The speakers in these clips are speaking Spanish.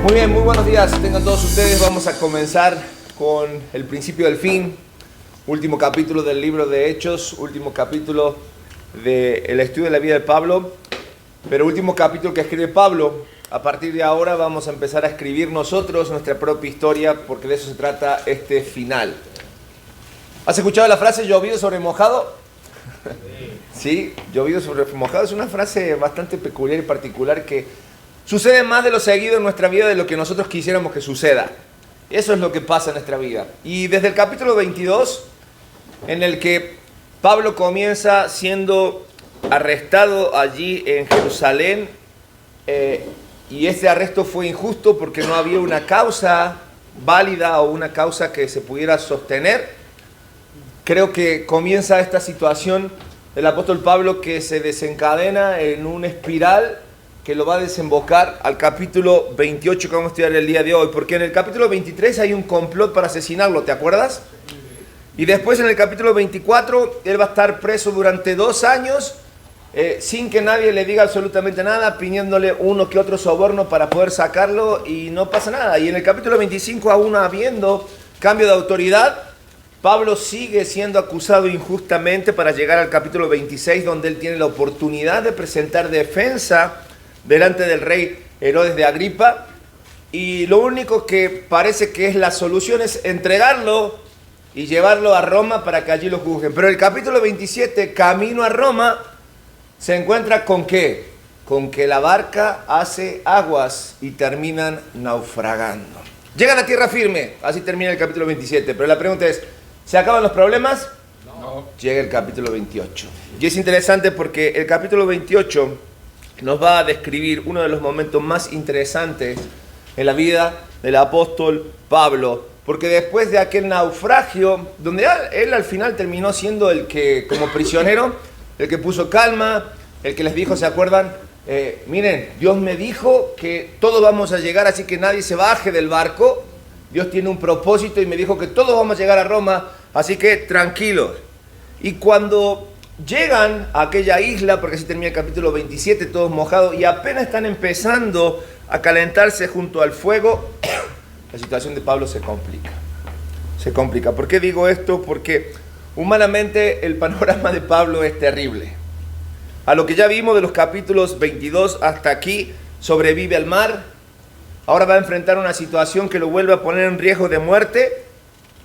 Muy bien, muy buenos días, tengan todos ustedes. Vamos a comenzar con el principio del fin, último capítulo del libro de Hechos, último capítulo del estudio de la vida de Pablo, pero último capítulo que escribe Pablo. A partir de ahora vamos a empezar a escribir nosotros nuestra propia historia, porque de eso se trata este final. ¿Has escuchado la frase llovido sobre mojado? Sí, llovido sobre mojado es una frase bastante peculiar y particular que sucede más de lo seguido en nuestra vida de lo que nosotros quisiéramos que suceda. Eso es lo que pasa en nuestra vida. Y desde el capítulo 22, en el que Pablo comienza siendo arrestado allí en Jerusalén, y este arresto fue injusto porque no había una causa válida o una causa que se pudiera sostener. Creo que comienza esta situación del apóstol Pablo que se desencadena en una espiral que lo va a desembocar al capítulo 28 que vamos a estudiar el día de hoy, porque en el capítulo 23 hay un complot para asesinarlo, ¿te acuerdas? Y después en el capítulo 24 él va a estar preso durante 2 años sin que nadie le diga absolutamente nada, pidiéndole uno que otro soborno para poder sacarlo y no pasa nada. Y en el capítulo 25, aún habiendo cambio de autoridad, Pablo sigue siendo acusado injustamente para llegar al capítulo 26, donde él tiene la oportunidad de presentar defensa delante del rey Herodes de Agripa, y lo único que parece que es la solución es entregarlo y llevarlo a Roma para que allí lo juzguen. Pero el capítulo 27, camino a Roma, se encuentra ¿con qué? Con que la barca hace aguas y terminan naufragando. Llegan a tierra firme, así termina el capítulo 27, pero la pregunta es, ¿se acaban los problemas? No. Llega el capítulo 28. Y es interesante porque el capítulo 28 nos va a describir uno de los momentos más interesantes en la vida del apóstol Pablo, porque después de aquel naufragio, donde él al final terminó siendo el que, como prisionero, el que puso calma, el que les dijo, ¿se acuerdan? Miren, Dios me dijo que todos vamos a llegar, así que nadie se baje del barco. Dios tiene un propósito y me dijo que todos vamos a llegar a Roma, así que tranquilos. Y cuando llegan a aquella isla, porque así termina el capítulo 27, todos mojados, y apenas están empezando a calentarse junto al fuego, la situación de Pablo se complica. Se complica. ¿Por qué digo esto? Porque humanamente el panorama de Pablo es terrible. A lo que ya vimos de los capítulos 22 hasta aquí, sobrevive al mar, ahora va a enfrentar una situación que lo vuelve a poner en riesgo de muerte,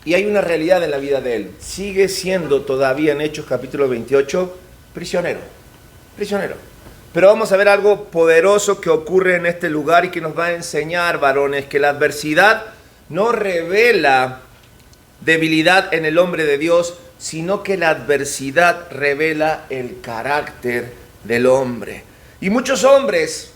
y hay una realidad en la vida de él. Sigue siendo todavía en Hechos capítulo 28 prisionero. Pero vamos a ver algo poderoso que ocurre en este lugar y que nos va a enseñar, varones, que la adversidad no revela debilidad en el hombre de Dios, sino que la adversidad revela el carácter del hombre. Y muchos hombres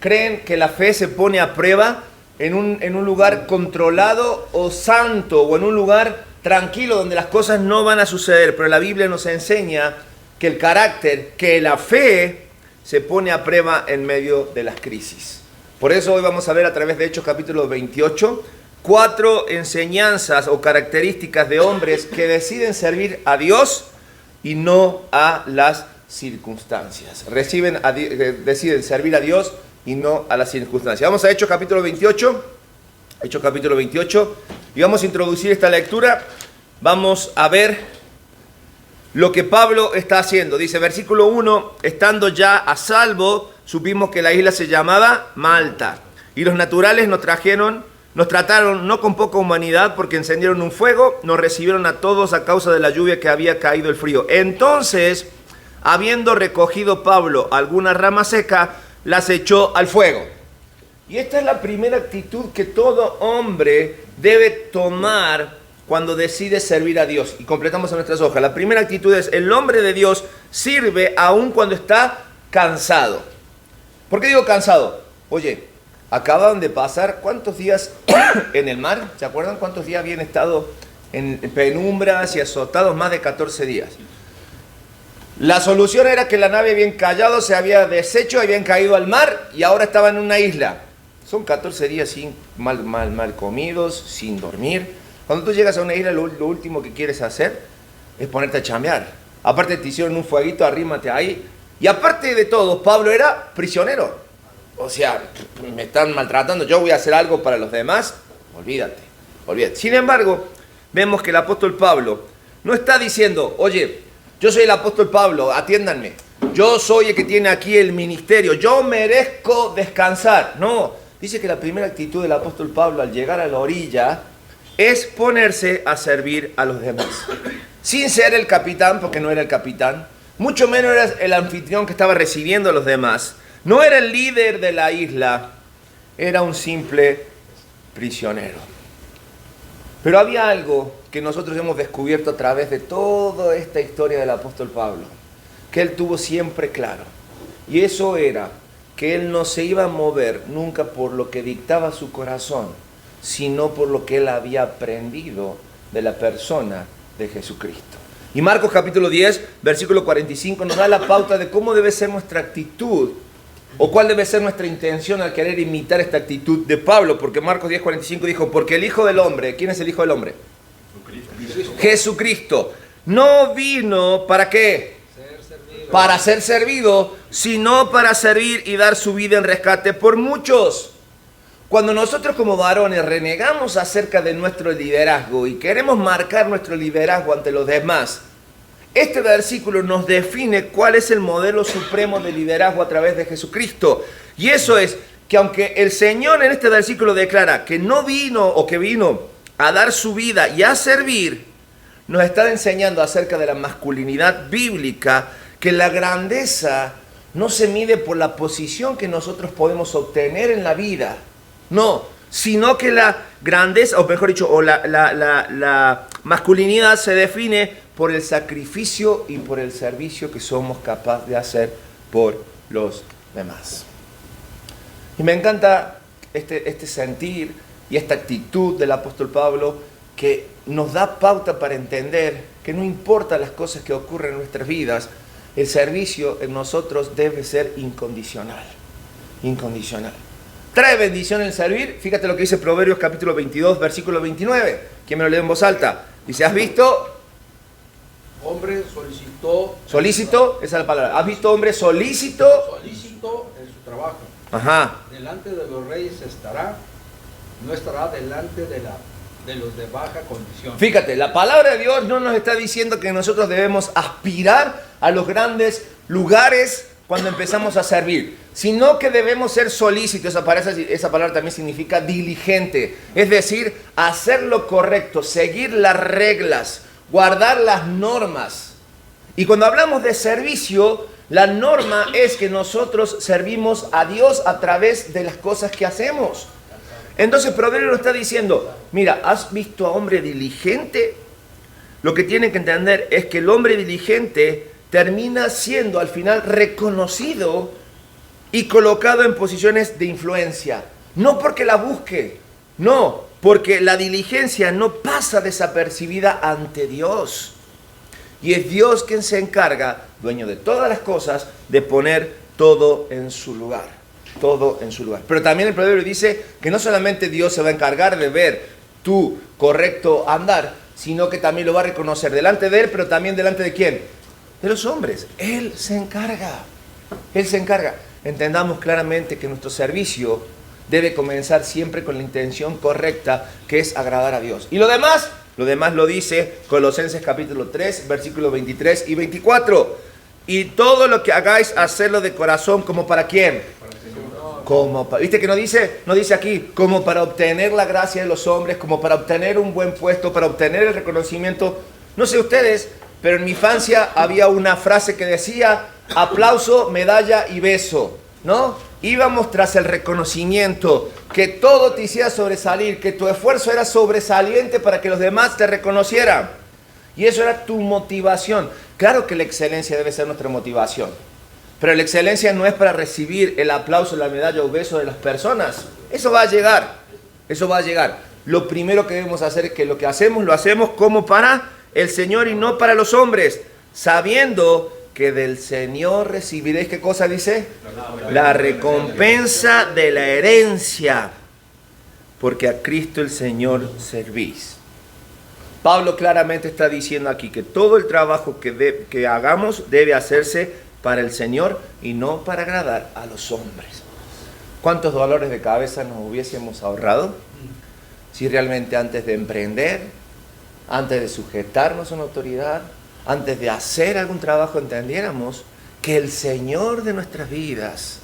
creen que la fe se pone a prueba en un lugar controlado o santo, o en un lugar tranquilo donde las cosas no van a suceder, pero la Biblia nos enseña que el carácter, que la fe se pone a prueba en medio de las crisis. Por eso hoy vamos a ver a través de Hechos capítulo 28 4 enseñanzas o características de hombres que deciden servir a Dios y no a las circunstancias. Deciden servir a Dios y no a las circunstancias. Vamos a Hechos capítulo 28, y vamos a introducir esta lectura. Vamos a ver lo que Pablo está haciendo. Dice, versículo 1, estando ya a salvo, supimos que la isla se llamaba Malta, y los naturales nos trataron no con poca humanidad, porque encendieron un fuego, nos recibieron a todos a causa de la lluvia que había caído el frío. Entonces, habiendo recogido Pablo alguna rama seca, las echó al fuego. Y esta es la primera actitud que todo hombre debe tomar cuando decide servir a Dios. Y completamos en nuestras hojas. La primera actitud es, el hombre de Dios sirve aun cuando está cansado. ¿Por qué digo cansado? Oye, acaban de pasar ¿cuántos días en el mar? ¿Se acuerdan cuántos días habían estado en penumbras y azotados? Más de 14 días. La solución era que la nave había encallado, se había deshecho, habían caído al mar y ahora estaban en una isla. Son 14 días sin mal comidos, sin dormir. Cuando tú llegas a una isla, lo último que quieres hacer es ponerte a chambear. Aparte te hicieron un fueguito, arrímate ahí. Y aparte de todo, Pablo era prisionero. o sea, me están maltratando, yo voy a hacer algo para los demás, olvídate. Sin embargo, vemos que el apóstol Pablo no está diciendo, oye, yo soy el apóstol Pablo, atiéndanme, yo soy el que tiene aquí el ministerio, yo merezco descansar. No, dice que la primera actitud del apóstol Pablo al llegar a la orilla es ponerse a servir a los demás. Sin ser el capitán, porque no era el capitán, mucho menos era el anfitrión que estaba recibiendo a los demás, no era el líder de la isla, era un simple prisionero. Pero había algo que nosotros hemos descubierto a través de toda esta historia del apóstol Pablo, que él tuvo siempre claro. Y eso era que él no se iba a mover nunca por lo que dictaba su corazón, sino por lo que él había aprendido de la persona de Jesucristo. Y Marcos capítulo 10, versículo 45 nos da la pauta de cómo debe ser nuestra actitud o cuál debe ser nuestra intención al querer imitar esta actitud de Pablo, porque Marcos 10, 45 dijo, porque el Hijo del Hombre, ¿quién es el Hijo del Hombre? Jesucristo. No vino, ¿para qué? Para ser servido, sino para servir y dar su vida en rescate por muchos. Cuando nosotros como varones renegamos acerca de nuestro liderazgo y queremos marcar nuestro liderazgo ante los demás, este versículo nos define cuál es el modelo supremo de liderazgo a través de Jesucristo. Y eso es que aunque el Señor en este versículo declara que no vino o que vino a dar su vida y a servir, nos está enseñando acerca de la masculinidad bíblica, que la grandeza no se mide por la posición que nosotros podemos obtener en la vida, no, sino que la grandeza, o mejor dicho, o la masculinidad se define por el sacrificio y por el servicio que somos capaces de hacer por los demás. Y me encanta este sentir y esta actitud del apóstol Pablo, que nos da pauta para entender que no importa las cosas que ocurren en nuestras vidas, el servicio en nosotros debe ser incondicional. Incondicional. Trae bendición el servir. Fíjate lo que dice Proverbios capítulo 22, versículo 29. ¿Quién me lo lee en voz alta? Dice, ¿has visto? Hombre solicitó. Solícito, esa es la palabra. ¿Has visto hombre solícito? Solícito en su trabajo. Ajá. Delante de los reyes estará, no estará delante de los de baja condición. Fíjate, la palabra de Dios no nos está diciendo que nosotros debemos aspirar a los grandes lugares cuando empezamos a servir, sino que debemos ser solícitos. Esa palabra también significa diligente, es decir, hacer lo correcto, seguir las reglas, guardar las normas. Y cuando hablamos de servicio, la norma es que nosotros servimos a Dios a través de las cosas que hacemos. Entonces Proverbio nos está diciendo, mira, ¿has visto a hombre diligente? Lo que tienen que entender es que el hombre diligente termina siendo al final reconocido y colocado en posiciones de influencia. No porque la busque, no, porque la diligencia no pasa desapercibida ante Dios. Y es Dios quien se encarga, dueño de todas las cosas, de poner todo en su lugar. Todo en su lugar. Pero también el proverbio dice que no solamente Dios se va a encargar de ver tu correcto andar, sino que también lo va a reconocer delante de Él, pero también delante de ¿quién? De los hombres. Él se encarga. Él se encarga. Entendamos claramente que nuestro servicio debe comenzar siempre con la intención correcta, que es agradar a Dios. Y lo demás lo dice Colosenses capítulo 3, versículos 23 y 24. Y todo lo que hagáis, hacerlo de corazón, ¿como para quién? ¿Viste que no dice aquí, como para obtener la gracia de los hombres, como para obtener un buen puesto, para obtener el reconocimiento? No sé ustedes, pero en mi infancia había una frase que decía, aplauso, medalla y beso, ¿no? Íbamos tras el reconocimiento, que todo te hiciera sobresalir, que tu esfuerzo era sobresaliente para que los demás te reconocieran. Y eso era tu motivación. Claro que la excelencia debe ser nuestra motivación, pero la excelencia no es para recibir el aplauso, la medalla o beso de las personas. Eso va a llegar, eso va a llegar. Lo primero que debemos hacer es que lo que hacemos, lo hacemos como para el Señor y no para los hombres, sabiendo que del Señor recibiréis, ¿qué cosa dice? La recompensa de la herencia, porque a Cristo el Señor servís. Pablo claramente está diciendo aquí que todo el trabajo que hagamos debe hacerse para el Señor y no para agradar a los hombres. ¿Cuántos dolores de cabeza nos hubiésemos ahorrado si realmente antes de emprender, antes de sujetarnos a una autoridad, antes de hacer algún trabajo, entendiéramos que el Señor de nuestras vidas,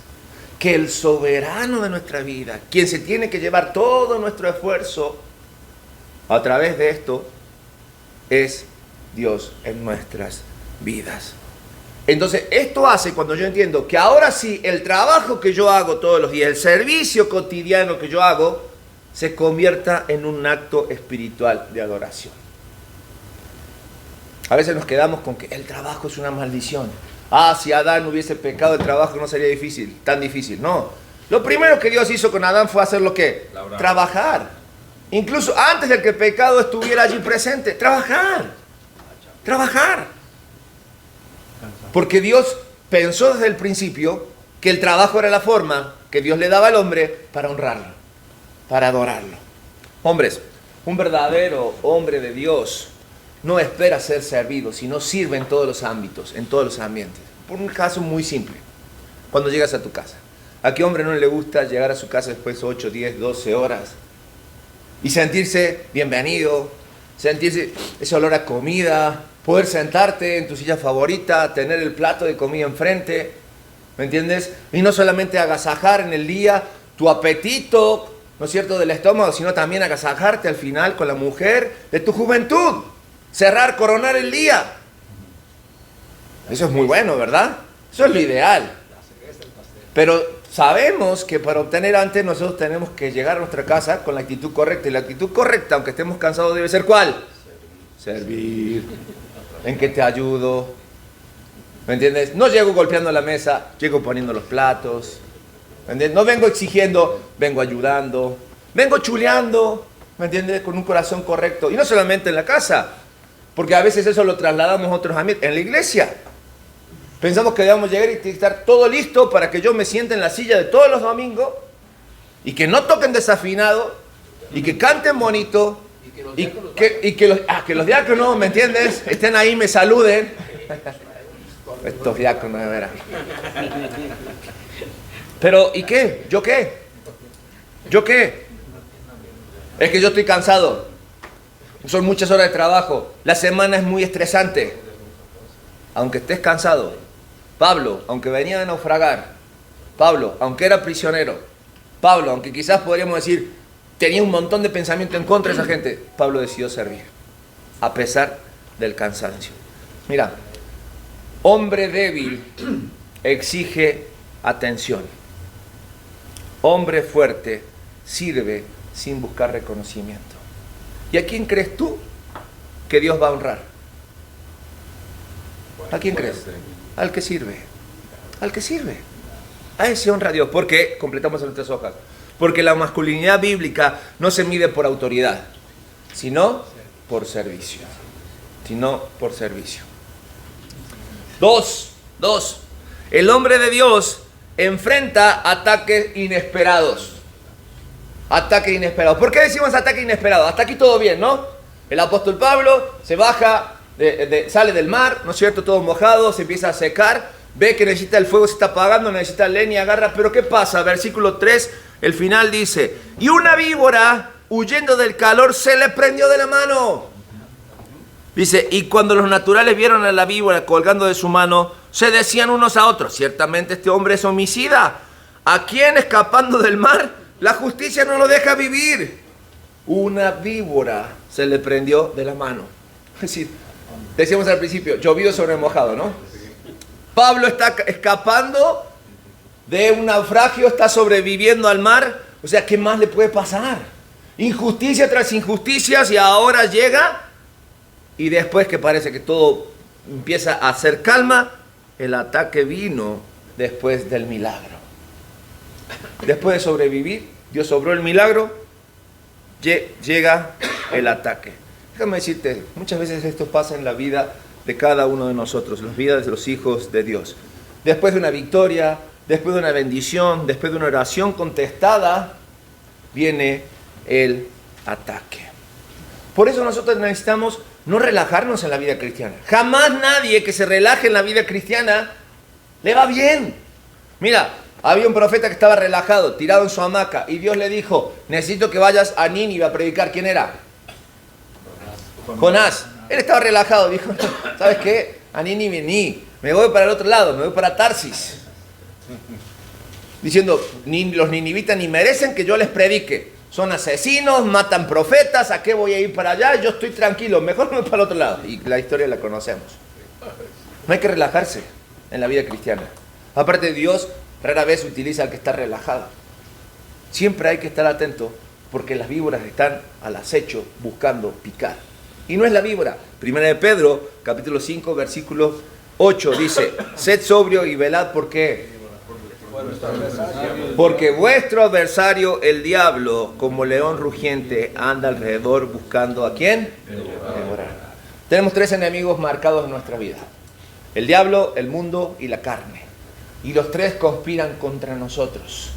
que el soberano de nuestra vida, quien se tiene que llevar todo nuestro esfuerzo a través de esto, es Dios en nuestras vidas? Entonces, esto hace cuando yo entiendo que ahora sí, el trabajo que yo hago todos los días, el servicio cotidiano que yo hago, se convierta en un acto espiritual de adoración. A veces nos quedamos con que el trabajo es una maldición. Si Adán hubiese pecado, el trabajo no sería tan difícil. No. Lo primero que Dios hizo con Adán fue hacer lo que? Trabajar. Incluso antes de que el pecado estuviera allí presente. Trabajar. Porque Dios pensó desde el principio que el trabajo era la forma que Dios le daba al hombre para honrarlo, para adorarlo. Hombres, un verdadero hombre de Dios no espera ser servido, sino sirve en todos los ámbitos, en todos los ambientes. Por un caso muy simple, cuando llegas a tu casa. ¿A qué hombre no le gusta llegar a su casa después de 8, 10, 12 horas y sentirse bienvenido, sentirse ese olor a comida, poder sentarte en tu silla favorita, tener el plato de comida enfrente, ¿me entiendes? Y no solamente agasajar en el día tu apetito, ¿no es cierto?, del estómago, sino también agasajarte al final con la mujer de tu juventud. Cerrar, coronar el día. Eso es muy bueno, ¿verdad? Eso es lo ideal. Pero sabemos que para obtener antes nosotros tenemos que llegar a nuestra casa con la actitud correcta. Y la actitud correcta, aunque estemos cansados, debe ser ¿cuál? Servir. ¿En qué te ayudo? ¿Me entiendes? No llego golpeando la mesa, llego poniendo los platos. ¿Me entiendes? No vengo exigiendo, vengo ayudando. Vengo chuleando, ¿me entiendes? Con un corazón correcto. Y no solamente en la casa, porque a veces eso lo trasladamos a otros ambientes. En la iglesia. Pensamos que debemos llegar y estar todo listo para que yo me siente en la silla de todos los domingos y que no toquen desafinado y que canten bonito y que los diáconos, ¿me entiendes?, estén ahí y me saluden. Estos diáconos, de veras. Pero, ¿y qué? ¿Yo qué? ¿Yo qué? Es que yo estoy cansado. Son muchas horas de trabajo. La semana es muy estresante. Aunque estés cansado. Pablo, aunque venía de naufragar. Pablo, aunque era prisionero. Pablo, aunque quizás podríamos decir, tenía un montón de pensamiento en contra de esa gente. Pablo decidió servir. A pesar del cansancio. Mira, hombre débil exige atención. Hombre fuerte sirve sin buscar reconocimiento. ¿Y a quién crees tú que Dios va a honrar? ¿A quién crees? Al que sirve. Al que sirve. A ese honra a Dios. ¿Por qué? Completamos en nuestras hojas. Porque la masculinidad bíblica no se mide por autoridad, sino por servicio. Sino por servicio. Dos. El hombre de Dios enfrenta ataques inesperados. Ataque inesperado. ¿Por qué decimos ataque inesperado? Hasta aquí todo bien, ¿no? El apóstol Pablo se baja, sale del mar, ¿no es cierto? Todo mojado, se empieza a secar, ve que necesita el fuego, se está apagando, necesita leña, agarra. Pero ¿qué pasa? Versículo 3, el final dice: y una víbora, huyendo del calor, se le prendió de la mano. Dice: y cuando los naturales vieron a la víbora colgando de su mano, se decían unos a otros: ciertamente este hombre es homicida, ¿a quién escapando del mar la justicia no lo deja vivir? Una víbora se le prendió de la mano. Es decir, decíamos al principio, llovido sobre mojado, ¿no? Pablo está escapando de un naufragio, está sobreviviendo al mar. O sea, ¿qué más le puede pasar? Injusticia tras injusticias, y ahora llega, y después que parece que todo empieza a hacer calma, el ataque vino después del milagro. Después de sobrevivir, Dios obró el milagro, llega el ataque. Déjame decirte, muchas veces esto pasa en la vida de cada uno de nosotros, las vidas de los hijos de Dios. Después de una victoria, después de una bendición, después de una oración contestada, viene el ataque. Por eso nosotros necesitamos no relajarnos en la vida cristiana. Jamás nadie que se relaje en la vida cristiana le va bien. Mira, Había un profeta que estaba relajado, tirado en su hamaca, y Dios le dijo, necesito que vayas a Nínive a predicar. ¿Quién era? Jonás. Él estaba relajado, dijo, ¿sabes qué? A Nínive ni, me voy para el otro lado, me voy para Tarsis. Diciendo, los ninivitas ni merecen que yo les predique. Son asesinos, matan profetas, ¿a qué voy a ir para allá? Yo estoy tranquilo, mejor me voy para el otro lado. Y la historia la conocemos. No hay que relajarse en la vida cristiana. Aparte, Dios rara vez utiliza al que está relajado. Siempre hay que estar atento porque las víboras están al acecho buscando picar. Y no es la víbora. Primera de Pedro, capítulo 5, versículo 8 dice, sed sobrio y velad, ¿por qué? Porque vuestro adversario, el diablo, como león rugiente, anda alrededor buscando ¿a quién? Devorar. Tenemos 3 enemigos marcados en nuestra vida. El diablo, el mundo y la carne. Y los 3 conspiran contra nosotros.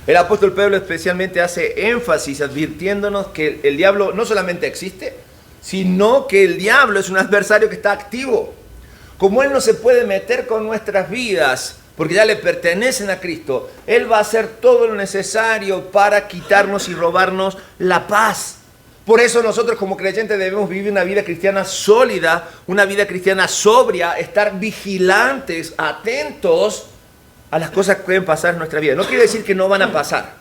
El apóstol Pedro especialmente hace énfasis advirtiéndonos que el diablo no solamente existe, sino que el diablo es un adversario que está activo. Como él no se puede meter con nuestras vidas, porque ya le pertenecen a Cristo, él va a hacer todo lo necesario para quitarnos y robarnos la paz. Por eso nosotros como creyentes debemos vivir una vida cristiana sólida, una vida cristiana sobria, estar vigilantes, atentos a las cosas que pueden pasar en nuestra vida. No quiere decir que no van a pasar,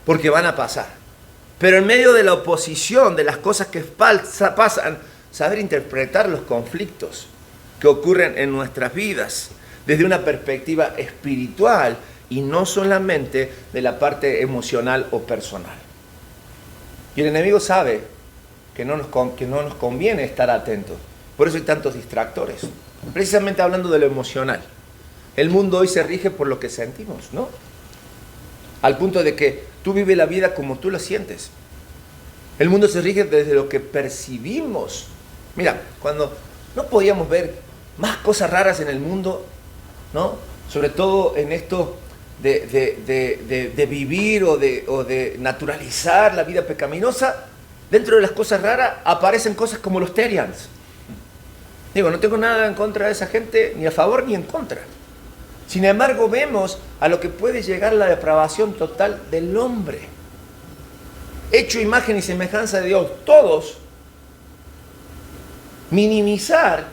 porque van a pasar. Pero en medio de la oposición, de las cosas que pasan, saber interpretar los conflictos que ocurren en nuestras vidas desde una perspectiva espiritual y no solamente de la parte emocional o personal. Y el enemigo sabe que no nos conviene estar atentos. Por eso hay tantos distractores. Precisamente hablando de lo emocional. El mundo hoy se rige por lo que sentimos, ¿no? Al punto de que tú vives la vida como tú la sientes. El mundo se rige desde lo que percibimos. Mira, cuando no podíamos ver más cosas raras en el mundo, ¿no? Sobre todo en esto de vivir o de naturalizar la vida pecaminosa, dentro de las cosas raras aparecen cosas como los Terians. Digo, no tengo nada en contra de esa gente, ni a favor ni en contra. Sin embargo, vemos a lo que puede llegar la depravación total del hombre. Hecho imagen y semejanza de Dios, todos minimizar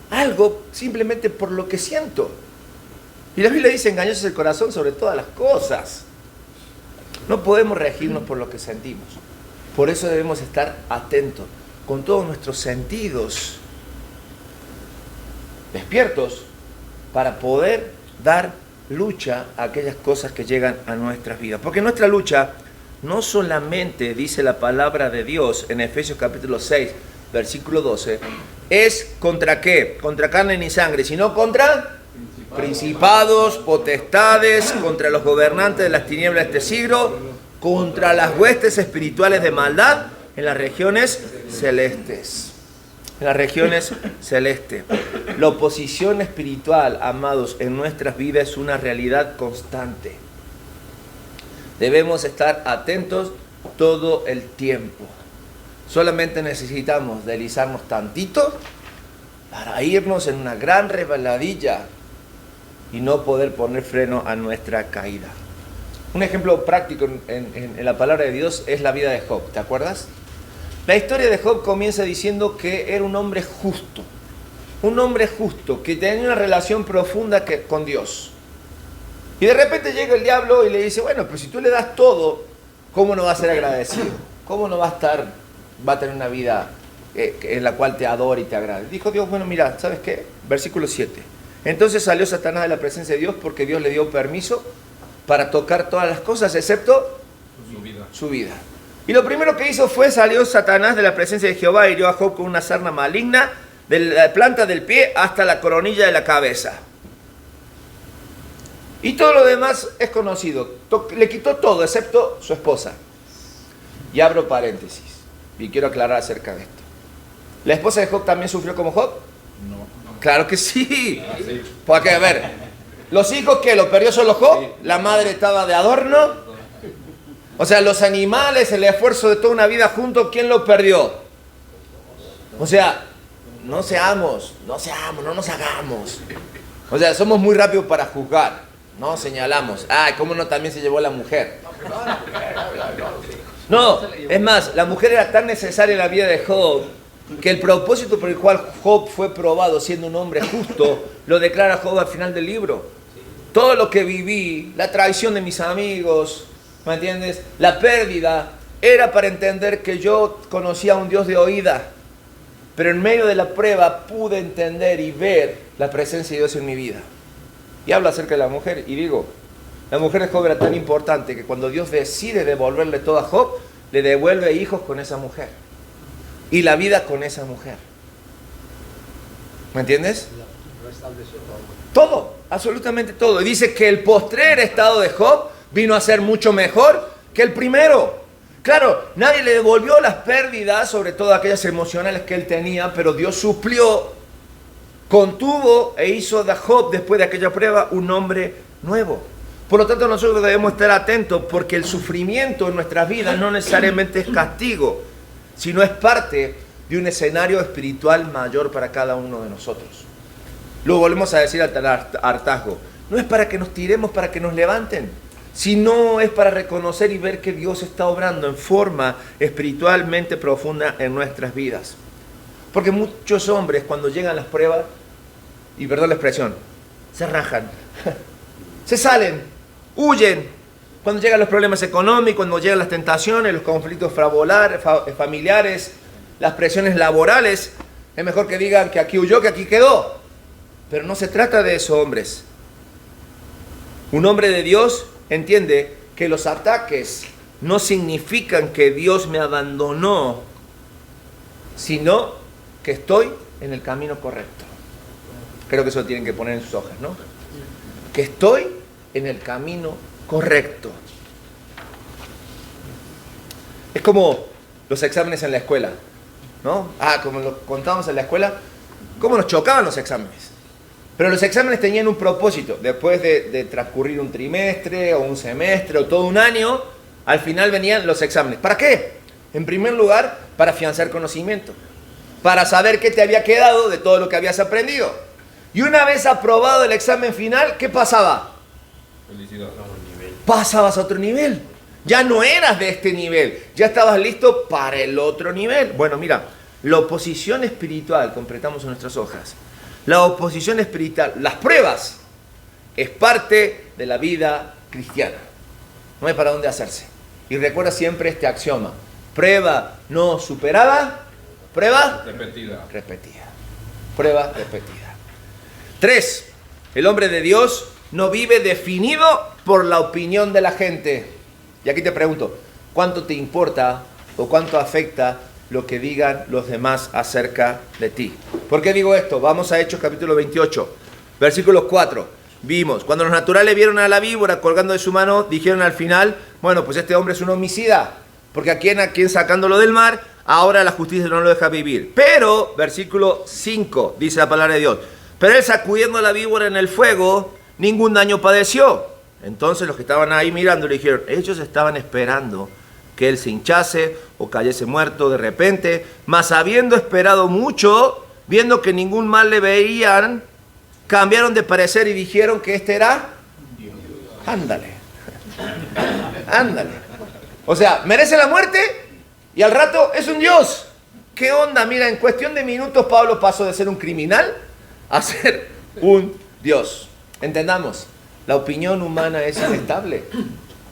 algo simplemente por lo que siento. Y la Biblia dice, engañoso es el corazón sobre todas las cosas. No podemos regirnos por lo que sentimos. Por eso debemos estar atentos, con todos nuestros sentidos despiertos, para poder dar lucha a aquellas cosas que llegan a nuestras vidas. Porque nuestra lucha no solamente, dice la palabra de Dios en Efesios capítulo 6, versículo 12, es contra qué, contra carne ni sangre, sino contra principados, potestades, contra los gobernantes de las tinieblas de este siglo, contra las huestes espirituales de maldad en las regiones celestes. En las regiones celestes. La oposición espiritual, amados, en nuestras vidas es una realidad constante. Debemos estar atentos todo el tiempo. Solamente necesitamos deslizarnos tantito para irnos en una gran resbaladilla y no poder poner freno a nuestra caída. Un ejemplo práctico en la palabra de Dios es la vida de Job, ¿te acuerdas? La historia de Job comienza diciendo que era un hombre justo que tenía una relación profunda con Dios. Y de repente llega el diablo y le dice, bueno, pero si tú le das todo, ¿cómo no va a ser agradecido? ¿Cómo no va a tener una vida en la cual te adore y te agrade? Dijo Dios, bueno, mira, ¿sabes qué? Versículo 7. Entonces salió Satanás de la presencia de Dios porque Dios le dio permiso para tocar todas las cosas excepto su vida. Y lo primero que hizo salió Satanás de la presencia de Jehová y hirió a Job con una sarna maligna de la planta del pie hasta la coronilla de la cabeza. Y todo lo demás es conocido. Le quitó todo excepto su esposa. Y abro paréntesis y quiero aclarar acerca de esto. ¿La esposa de Job también sufrió como Job? No. Claro que sí. Porque, a ver, ¿los hijos qué? ¿Lo perdió solo Job? ¿La madre estaba de adorno? O sea, los animales, el esfuerzo de toda una vida juntos, ¿quién lo perdió? O sea, no nos hagamos. O sea, somos muy rápidos para juzgar. No señalamos. Ah, ¿cómo no también se llevó la mujer? No, es más, la mujer era tan necesaria en la vida de Job que el propósito por el cual Job fue probado siendo un hombre justo, lo declara Job al final del libro. Todo lo que viví, la traición de mis amigos, ¿me entiendes? La pérdida, era para entender que yo conocía a un Dios de oída. Pero en medio de la prueba pude entender y ver la presencia de Dios en mi vida. Y habla acerca de la mujer y digo, la mujer de Job era tan importante que cuando Dios decide devolverle todo a Job, le devuelve hijos con esa mujer. Y la vida con esa mujer. ¿Me entiendes? Todo, absolutamente todo. Y dice que el postrer estado de Job vino a ser mucho mejor que el primero. Claro, nadie le devolvió las pérdidas, sobre todo aquellas emocionales que él tenía, pero Dios suplió, contuvo e hizo de Job, después de aquella prueba, un hombre nuevo. Por lo tanto, nosotros debemos estar atentos porque el sufrimiento en nuestras vidas no necesariamente es castigo, sino es parte de un escenario espiritual mayor para cada uno de nosotros. Lo volvemos a decir al hartazgo. No es para que nos tiremos, para que nos levanten, sino es para reconocer y ver que Dios está obrando en forma espiritualmente profunda en nuestras vidas. Porque muchos hombres cuando llegan las pruebas, y perdón la expresión, se rajan, se salen, huyen. Cuando llegan los problemas económicos, cuando llegan las tentaciones, los conflictos familiares, las presiones laborales, es mejor que digan que aquí huyó, que aquí quedó. Pero no se trata de eso, hombres. Un hombre de Dios entiende que los ataques no significan que Dios me abandonó, sino que estoy en el camino correcto. Creo que eso lo tienen que poner en sus hojas, ¿no? Que estoy en el camino correcto. Es como los exámenes en la escuela, ¿no? Como lo contábamos en la escuela, cómo nos chocaban los exámenes. Pero los exámenes tenían un propósito. Después de transcurrir un trimestre o un semestre o todo un año, al final venían los exámenes. ¿Para qué? En primer lugar, para afianzar conocimiento. Para saber qué te había quedado de todo lo que habías aprendido. Y una vez aprobado el examen final, ¿qué pasaba? Felicidad. Pasabas a otro nivel. Ya no eras de este nivel. Ya estabas listo para el otro nivel. Bueno, mira, la oposición espiritual, completamos en nuestras hojas. La oposición espiritual, las pruebas, es parte de la vida cristiana. No hay para dónde hacerse. Y recuerda siempre este axioma. Prueba no superada, prueba repetida. Prueba repetida. 3. El hombre de Dios no vive definido por la opinión de la gente. Y aquí te pregunto, ¿cuánto te importa o cuánto afecta lo que digan los demás acerca de ti? ¿Por qué digo esto? Vamos a Hechos capítulo 28, versículo 4. Vimos, cuando los naturales vieron a la víbora colgando de su mano, dijeron al final, bueno, pues este hombre es un homicida, porque a quien sacándolo del mar, ahora la justicia no lo deja vivir. Pero, versículo 5, dice la palabra de Dios, pero él sacudiendo a la víbora en el fuego, ningún daño padeció. Entonces los que estaban ahí mirando le dijeron, ellos estaban esperando que él se hinchase o cayese muerto de repente, mas habiendo esperado mucho, viendo que ningún mal le veían, cambiaron de parecer y dijeron que este era Dios. Ándale. O sea, merece la muerte y al rato es un Dios. ¿Qué onda? Mira, en cuestión de minutos Pablo pasó de ser un criminal a ser un Dios. Entendamos, la opinión humana es inestable.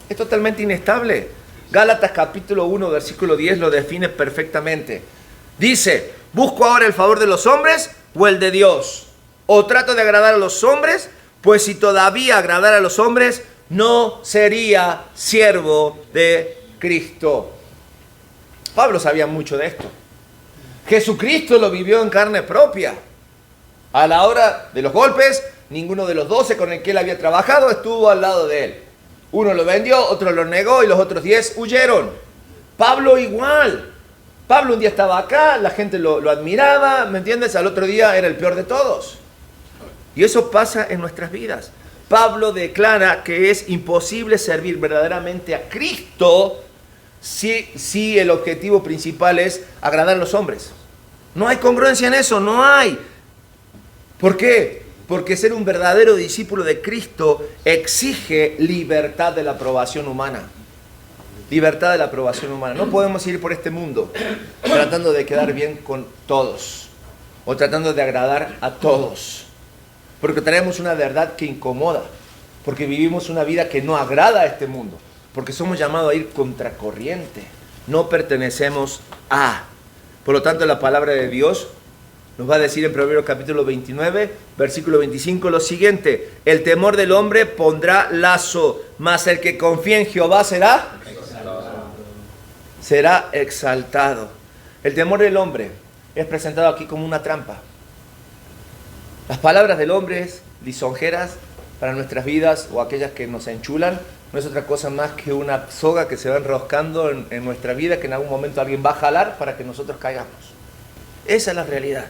Es totalmente inestable. Gálatas capítulo 1, versículo 10 lo define perfectamente. Dice, ¿busco ahora el favor de los hombres o el de Dios? ¿O trato de agradar a los hombres? Pues si todavía agradara a los hombres, no sería siervo de Cristo. Pablo sabía mucho de esto. Jesucristo lo vivió en carne propia. A la hora de los golpes, ninguno de los 12 con el que él había trabajado estuvo al lado de él. Uno lo vendió, otro lo negó y los otros 10 huyeron. Pablo igual. Pablo un día estaba acá, la gente lo admiraba, ¿me entiendes? Al otro día era el peor de todos. Y eso pasa en nuestras vidas. Pablo declara que es imposible servir verdaderamente a Cristo si el objetivo principal es agradar a los hombres. No hay congruencia en eso, no hay. ¿Por qué? Porque ser un verdadero discípulo de Cristo exige libertad de la aprobación humana. Libertad de la aprobación humana. No podemos ir por este mundo tratando de quedar bien con todos o tratando de agradar a todos. Porque traemos una verdad que incomoda. Porque vivimos una vida que no agrada a este mundo. Porque somos llamados a ir contracorriente. No pertenecemos a. Por lo tanto, la palabra de Dios nos va a decir en Proverbios capítulo 29, versículo 25, lo siguiente: el temor del hombre pondrá lazo, mas el que confía en Jehová será exaltado. El temor del hombre es presentado aquí como una trampa. Las palabras del hombre es lisonjeras para nuestras vidas o aquellas que nos enchulan. No es otra cosa más que una soga que se va enroscando en nuestra vida, que en algún momento alguien va a jalar para que nosotros caigamos. Esa es la realidad.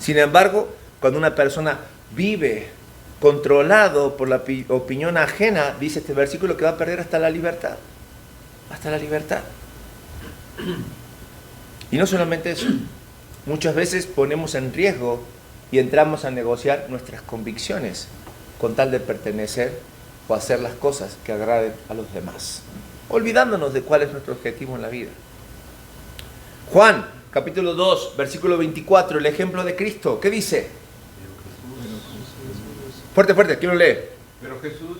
Sin embargo, cuando una persona vive controlado por la opinión ajena, dice este versículo que va a perder hasta la libertad. Hasta la libertad. Y no solamente eso. Muchas veces ponemos en riesgo y entramos a negociar nuestras convicciones con tal de pertenecer o hacer las cosas que agraden a los demás, olvidándonos de cuál es nuestro objetivo en la vida. Juan, capítulo 2, versículo 24, el ejemplo de Cristo. ¿Qué dice? Fuerte, fuerte, ¿quién lo lee? Pero Jesús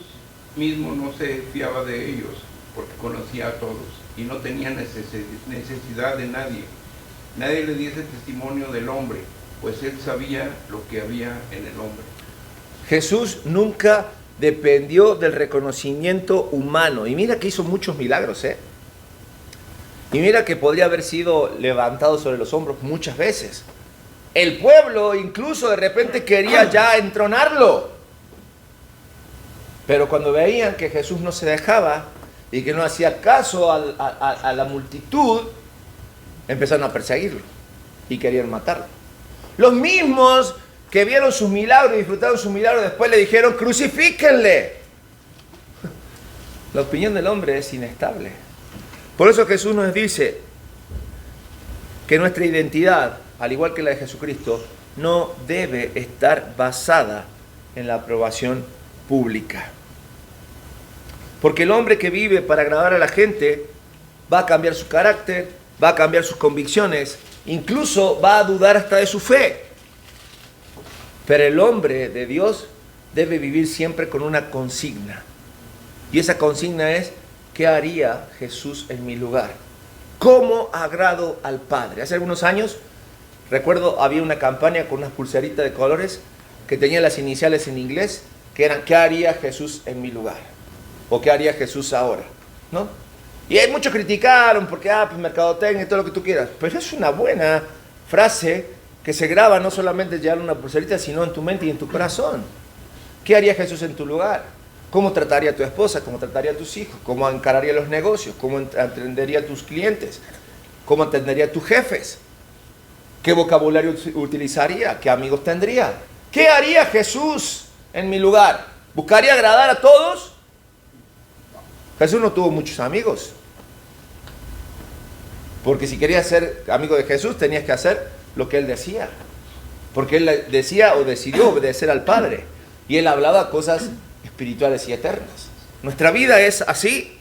mismo no se fiaba de ellos, porque conocía a todos, y no tenía necesidad de nadie. Nadie le diese testimonio del hombre, pues él sabía lo que había en el hombre. Jesús nunca dependió del reconocimiento humano. Y mira que hizo muchos milagros, Y mira que podría haber sido levantado sobre los hombros muchas veces. El pueblo incluso de repente quería ya entronarlo. Pero cuando veían que Jesús no se dejaba y que no hacía caso a la multitud, empezaron a perseguirlo y querían matarlo. Los mismos que vieron sus milagros y disfrutaron sus milagros, después le dijeron: crucifíquenle. La opinión del hombre es inestable. Por eso Jesús nos dice que nuestra identidad, al igual que la de Jesucristo, no debe estar basada en la aprobación pública. Porque el hombre que vive para agradar a la gente va a cambiar su carácter, va a cambiar sus convicciones, incluso va a dudar hasta de su fe. Pero el hombre de Dios debe vivir siempre con una consigna. Y esa consigna es: ¿qué haría Jesús en mi lugar? ¿Cómo agrado al Padre? Hace algunos años, recuerdo, había una campaña con unas pulseritas de colores que tenía las iniciales en inglés, que eran: ¿qué haría Jesús en mi lugar? O ¿qué haría Jesús ahora? ¿No? Y hay muchos criticaron porque, pues mercadotecnia y todo lo que tú quieras. Pero es una buena frase que se graba no solamente ya en una pulserita, sino en tu mente y en tu corazón. ¿Qué haría Jesús en tu lugar? ¿Cómo trataría a tu esposa? ¿Cómo trataría a tus hijos? ¿Cómo encararía los negocios? ¿Cómo atendería a tus clientes? ¿Cómo atendería a tus jefes? ¿Qué vocabulario utilizaría? ¿Qué amigos tendría? ¿Qué haría Jesús en mi lugar? ¿Buscaría agradar a todos? Jesús no tuvo muchos amigos. Porque si querías ser amigo de Jesús, tenías que hacer lo que él decía. Porque él decía o decidió obedecer al Padre. Y él hablaba cosas espirituales y eternas. Nuestra vida es así.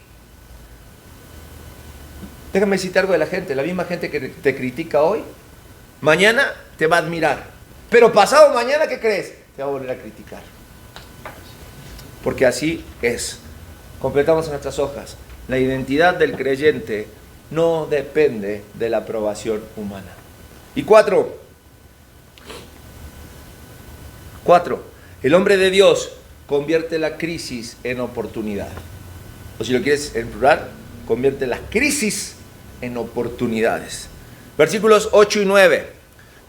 Déjame decirte algo de la gente. La misma gente que te critica hoy, mañana te va a admirar. Pero pasado mañana, ¿qué crees? Te va a volver a criticar. Porque así es. Completamos en nuestras hojas. La identidad del creyente no depende de la aprobación humana. Y 4, el hombre de Dios convierte la crisis en oportunidad. O si lo quieres en plural, convierte las crisis en oportunidades. Versículos 8 y 9.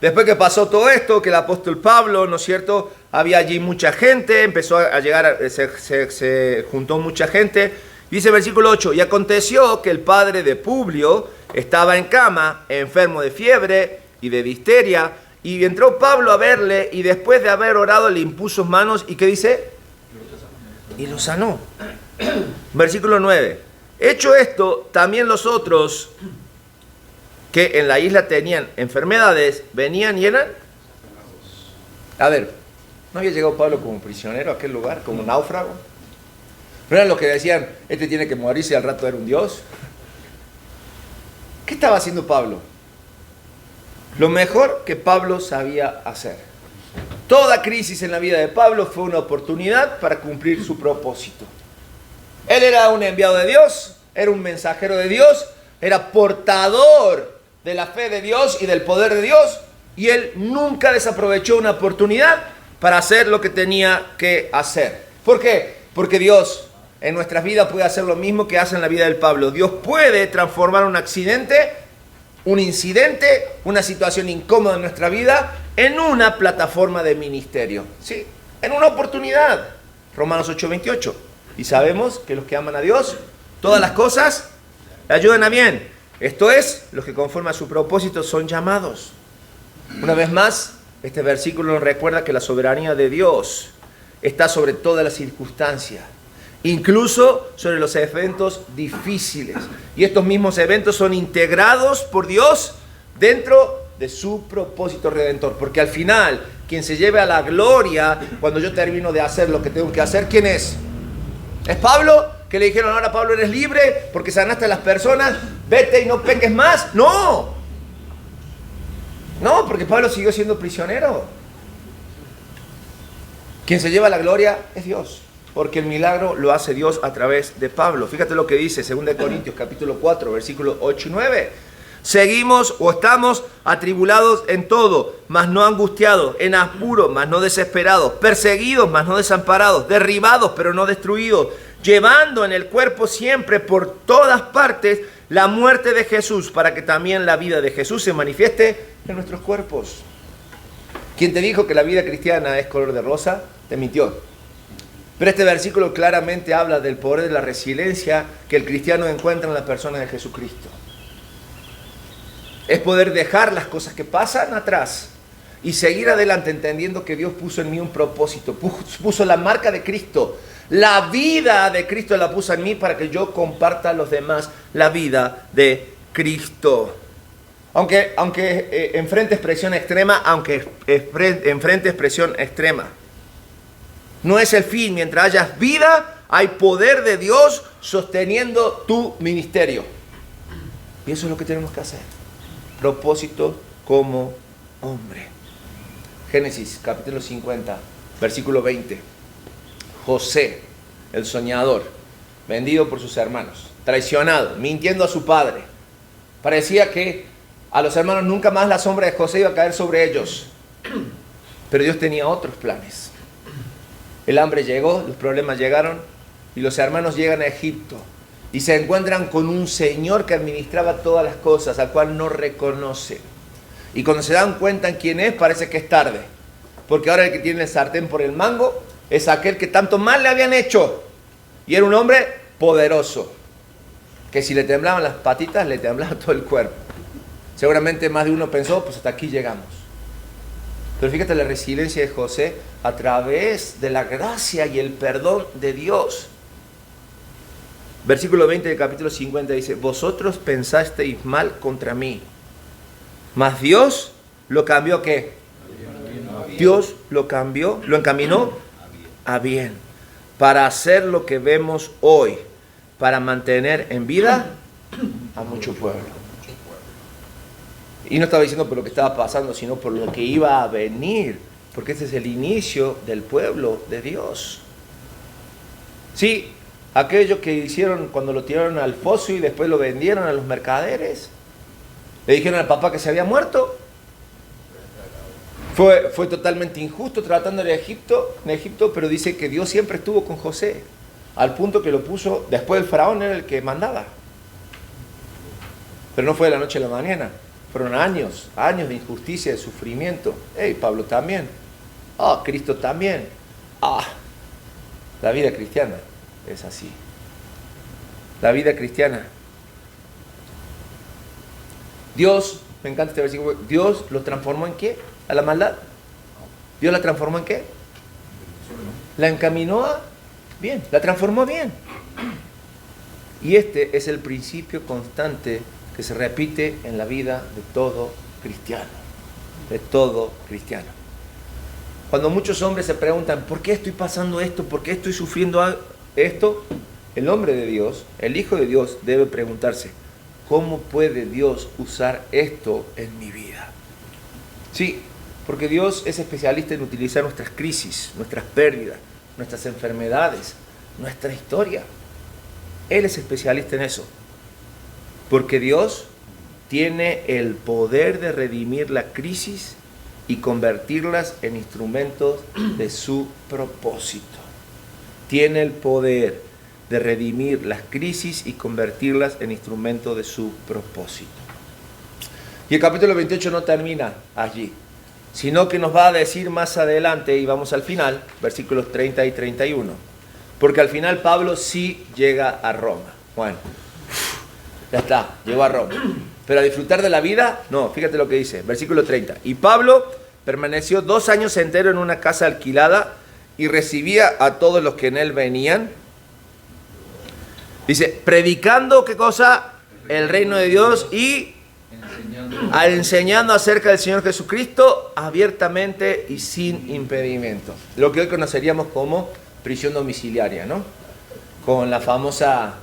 Después que pasó todo esto, que el apóstol Pablo, ¿no es cierto?, había allí mucha gente, empezó a llegar, se juntó mucha gente. Dice el versículo 8: y aconteció que el padre de Publio estaba en cama, enfermo de fiebre y de difteria, y entró Pablo a verle, y después de haber orado le impuso manos, ¿y qué dice? Y lo sanó. Versículo 9: hecho esto, también los otros que en la isla tenían enfermedades, venían y eran. A ver, ¿No había llegado Pablo como prisionero a aquel lugar, como náufrago? ¿No eran los que decían, este tiene que morirse y al rato era un dios? ¿Qué estaba haciendo Pablo? Lo mejor que Pablo sabía hacer. Toda crisis en la vida de Pablo fue una oportunidad para cumplir su propósito. Él era un enviado de Dios, era un mensajero de Dios, era portador de la fe de Dios y del poder de Dios, y él nunca desaprovechó una oportunidad para hacer lo que tenía que hacer. ¿Por qué? Porque Dios en nuestras vidas puede hacer lo mismo que hace en la vida del Pablo. Dios puede transformar un accidente, un incidente, una situación incómoda en nuestra vida en una plataforma de ministerio. Sí, en una oportunidad. Romanos 8:28. Y sabemos que los que aman a Dios, todas las cosas le ayudan a bien. Esto es, los que conforme a su propósito son llamados. Una vez más, este versículo nos recuerda que la soberanía de Dios está sobre todas las circunstancias, incluso sobre los eventos difíciles. Y estos mismos eventos son integrados por Dios dentro de su propósito redentor. Porque al final, quien se lleve a la gloria cuando yo termino de hacer lo que tengo que hacer, ¿quién es? ¿Es Pablo? Que le dijeron, ahora Pablo eres libre porque sanaste a las personas, vete y no peques más. No, porque Pablo siguió siendo prisionero. Quien se lleva la gloria es Dios, porque el milagro lo hace Dios a través de Pablo. Fíjate lo que dice 2 Corintios capítulo 4, versículos 8 y 9. Seguimos o estamos atribulados en todo, mas no angustiados, en apuro, mas no desesperados, perseguidos, mas no desamparados, derribados, pero no destruidos, llevando en el cuerpo siempre por todas partes la muerte de Jesús, para que también la vida de Jesús se manifieste en nuestros cuerpos. Quien te dijo que la vida cristiana es color de rosa, te mintió. Pero este versículo claramente habla del poder de la resiliencia que el cristiano encuentra en la persona de Jesucristo. Es poder dejar las cosas que pasan atrás y seguir adelante entendiendo que Dios puso en mí un propósito, puso la marca de Cristo. La vida de Cristo la puso en mí para que yo comparta a los demás la vida de Cristo. Aunque enfrentes presión extrema, no es el fin. Mientras hayas vida, hay poder de Dios sosteniendo tu ministerio. Y eso es lo que tenemos que hacer. Propósito como hombre. Génesis capítulo 50, versículo 20. José, el soñador, vendido por sus hermanos, traicionado, mintiendo a su padre. Parecía que a los hermanos nunca más la sombra de José iba a caer sobre ellos. Pero Dios tenía otros planes. El hambre llegó, los problemas llegaron y los hermanos llegan a Egipto y se encuentran con un señor que administraba todas las cosas, al cual no reconocen. Y cuando se dan cuenta en quién es, parece que es tarde. Porque ahora el que tiene el sartén por el mango es aquel que tanto mal le habían hecho. Y era un hombre poderoso, que si le temblaban las patitas, le temblaba todo el cuerpo. Seguramente más de uno pensó, pues hasta aquí llegamos. Pero fíjate la resiliencia de José a través de la gracia y el perdón de Dios. Versículo 20 del capítulo 50 dice, vosotros pensasteis mal contra mí, mas Dios lo cambió, ¿qué? Dios lo cambió, lo encaminó a bien, para hacer lo que vemos hoy, para mantener en vida a mucho pueblo. Y no estaba diciendo por lo que estaba pasando, sino por lo que iba a venir, porque este es el inicio del pueblo de Dios. Sí, aquello que hicieron cuando lo tiraron al foso y después lo vendieron a los mercaderes, le dijeron al papá que se había muerto. Fue totalmente injusto tratándole en Egipto, pero dice que Dios siempre estuvo con José, al punto que lo puso, después el faraón era el que mandaba. Pero no fue de la noche a la mañana, fueron años de injusticia, de sufrimiento. Pablo también. Cristo también. La vida cristiana es así. La vida cristiana. Dios, me encanta este versículo, Dios lo transformó ¿en qué? ¿A la maldad? ¿Dios la transformó en qué? La encaminó a bien, la transformó bien. Y este es el principio constante que se repite en la vida de todo cristiano. De todo cristiano. Cuando muchos hombres se preguntan, ¿por qué estoy pasando esto? ¿Por qué estoy sufriendo esto? El hombre de Dios, el Hijo de Dios, debe preguntarse, ¿cómo puede Dios usar esto en mi vida? Sí, porque Dios es especialista en utilizar nuestras crisis, nuestras pérdidas, nuestras enfermedades, nuestra historia. Él es especialista en eso. Porque Dios tiene el poder de redimir la crisis y convertirlas en instrumentos de su propósito. Tiene el poder de redimir las crisis y convertirlas en instrumentos de su propósito. Y el capítulo 28 no termina allí, sino que nos va a decir más adelante, y vamos al final, versículos 30 y 31. Porque al final Pablo sí llega a Roma. Bueno, ya está, llegó a Roma. Pero a disfrutar de la vida, no, fíjate lo que dice, versículo 30. Y Pablo permaneció 2 años enteros en una casa alquilada y recibía a todos los que en él venían. Dice, predicando, ¿qué cosa? El reino de Dios y enseñando acerca del Señor Jesucristo abiertamente y sin impedimento. Lo que hoy conoceríamos como prisión domiciliaria, ¿no? Con la famosa,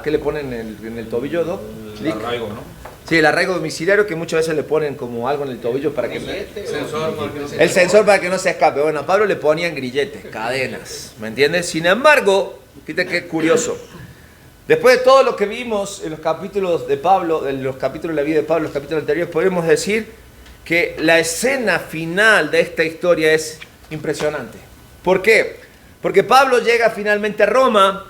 ¿qué le ponen en el tobillo, ¿no? El arraigo, ¿no? Sí, el arraigo domiciliario, que muchas veces le ponen como algo en el tobillo para que... El sensor para que no se escape. Bueno, a Pablo le ponían grilletes, cadenas, ¿me entiendes? Sin embargo, fíjate qué curioso. Después de todo lo que vimos en los capítulos de Pablo, en los capítulos de la vida de Pablo, los capítulos anteriores, podemos decir que la escena final de esta historia es impresionante. ¿Por qué? Porque Pablo llega finalmente a Roma.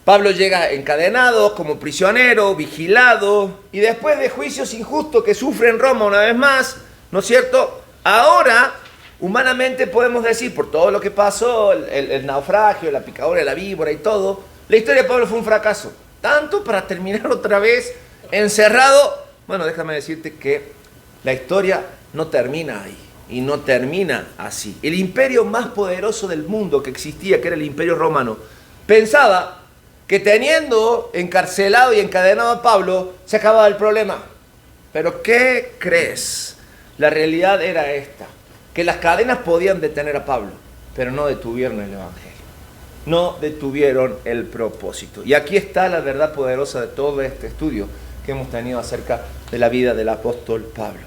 Pablo llega encadenado, como prisionero, vigilado, y después de juicios injustos que sufre en Roma una vez más, ¿no es cierto? Ahora, humanamente podemos decir, por todo lo que pasó, el naufragio, la picadura de la víbora y todo, la historia de Pablo fue un fracaso. Tanto para terminar otra vez encerrado. Bueno, déjame decirte que la historia no termina ahí, y no termina así. El imperio más poderoso del mundo que existía, que era el Imperio Romano, pensaba que teniendo encarcelado y encadenado a Pablo, se acababa el problema. Pero ¿qué crees? La realidad era esta, que las cadenas podían detener a Pablo, pero no detuvieron el Evangelio. No detuvieron el propósito. Y aquí está la verdad poderosa de todo este estudio que hemos tenido acerca de la vida del apóstol Pablo.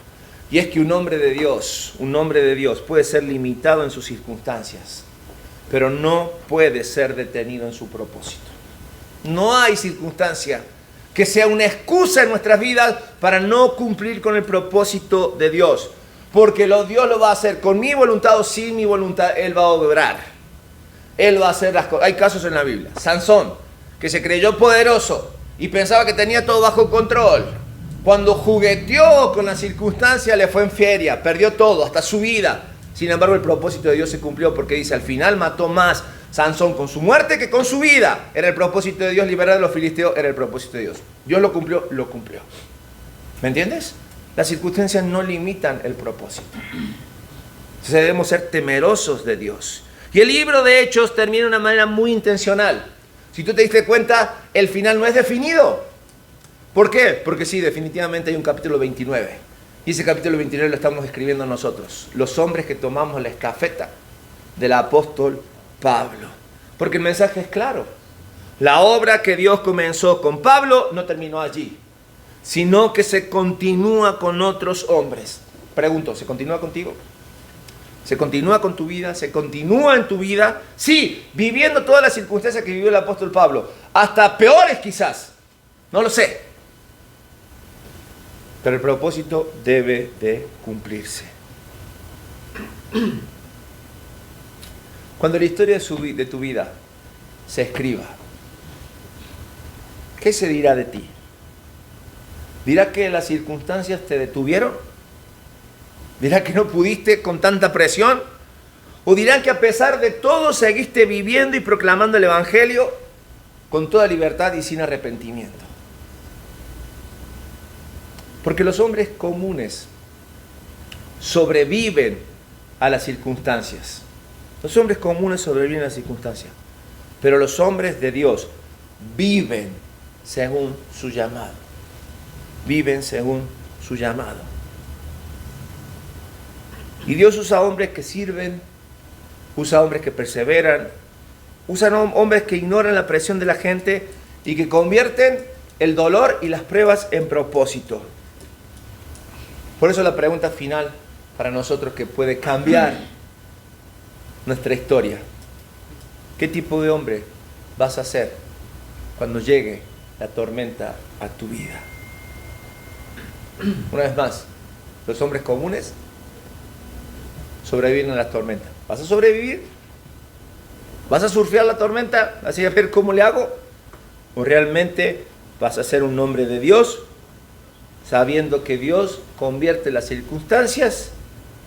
Y es que un hombre de Dios puede ser limitado en sus circunstancias, pero no puede ser detenido en su propósito. No hay circunstancia que sea una excusa en nuestras vidas para no cumplir con el propósito de Dios. Porque Dios lo va a hacer con mi voluntad o sin mi voluntad, Él va a obrar. Él va a hacer las cosas. Hay casos en la Biblia. Sansón, que se creyó poderoso y pensaba que tenía todo bajo control. Cuando jugueteó con las circunstancias le fue en feria, perdió todo, hasta su vida. Sin embargo, el propósito de Dios se cumplió porque dice, al final mató más Sansón con su muerte que con su vida. Era el propósito de Dios, liberar a los filisteos, era el propósito de Dios. Dios lo cumplió, lo cumplió. ¿Me entiendes? Las circunstancias no limitan el propósito. Entonces debemos ser temerosos de Dios. Y el libro de Hechos termina de una manera muy intencional. Si tú te diste cuenta, el final no es definido. ¿Por qué? Porque sí, definitivamente hay un capítulo 29. Y ese capítulo 29 lo estamos escribiendo nosotros, los hombres que tomamos la estafeta del apóstol Pablo. Porque el mensaje es claro. La obra que Dios comenzó con Pablo no terminó allí, sino que se continúa con otros hombres. Pregunto, ¿se continúa contigo? ¿Se continúa con tu vida? ¿Se continúa en tu vida? Sí, viviendo todas las circunstancias que vivió el apóstol Pablo, hasta peores quizás, no lo sé. Pero el propósito debe de cumplirse. Cuando la historia de tu vida se escriba, ¿qué se dirá de ti? ¿Dirá que las circunstancias te detuvieron? ¿Dirá que no pudiste con tanta presión? ¿O dirán que a pesar de todo seguiste viviendo y proclamando el Evangelio con toda libertad y sin arrepentimiento? Porque los hombres comunes sobreviven a las circunstancias. Los hombres comunes sobreviven a las circunstancias. Pero los hombres de Dios viven según su llamado. Viven según su llamado. Y Dios usa hombres que sirven, usa hombres que perseveran, usa hombres que ignoran la presión de la gente y que convierten el dolor y las pruebas en propósito. Por eso la pregunta final para nosotros que puede cambiar nuestra historia. ¿Qué tipo de hombre vas a ser cuando llegue la tormenta a tu vida? Una vez más, los hombres comunes sobreviven a las tormentas. ¿Vas a sobrevivir? ¿Vas a surfear la tormenta? ¿Así a ver cómo le hago? ¿O realmente vas a ser un hombre de Dios, sabiendo que Dios convierte las circunstancias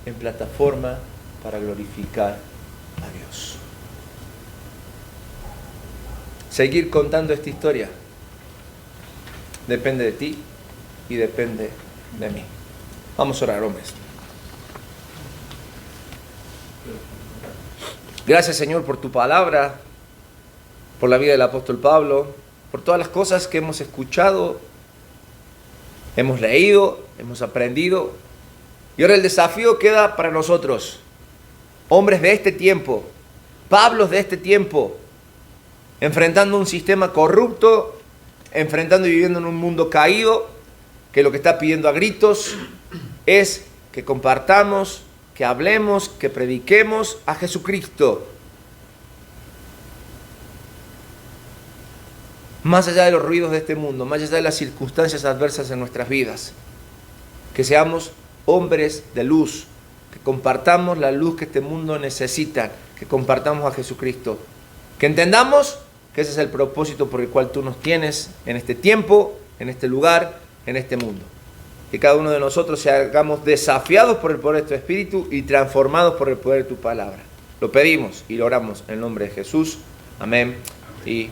en plataforma para glorificar a Dios? Seguir contando esta historia depende de ti y depende de mí. Vamos a orar, hombres. Gracias, Señor, por tu palabra, por la vida del apóstol Pablo, por todas las cosas que hemos escuchado, hemos leído, hemos aprendido. Y ahora el desafío queda para nosotros, hombres de este tiempo, Pablos de este tiempo, enfrentando un sistema corrupto, enfrentando y viviendo en un mundo caído, que lo que está pidiendo a gritos es que compartamos, que hablemos, que prediquemos a Jesucristo. Más allá de los ruidos de este mundo, más allá de las circunstancias adversas en nuestras vidas. Que seamos hombres de luz, que compartamos la luz que este mundo necesita, que compartamos a Jesucristo. Que entendamos que ese es el propósito por el cual tú nos tienes en este tiempo, en este lugar, en este mundo. Que cada uno de nosotros se hagamos desafiados por el poder de tu Espíritu y transformados por el poder de tu palabra. Lo pedimos y lo oramos en el nombre de Jesús. Amén y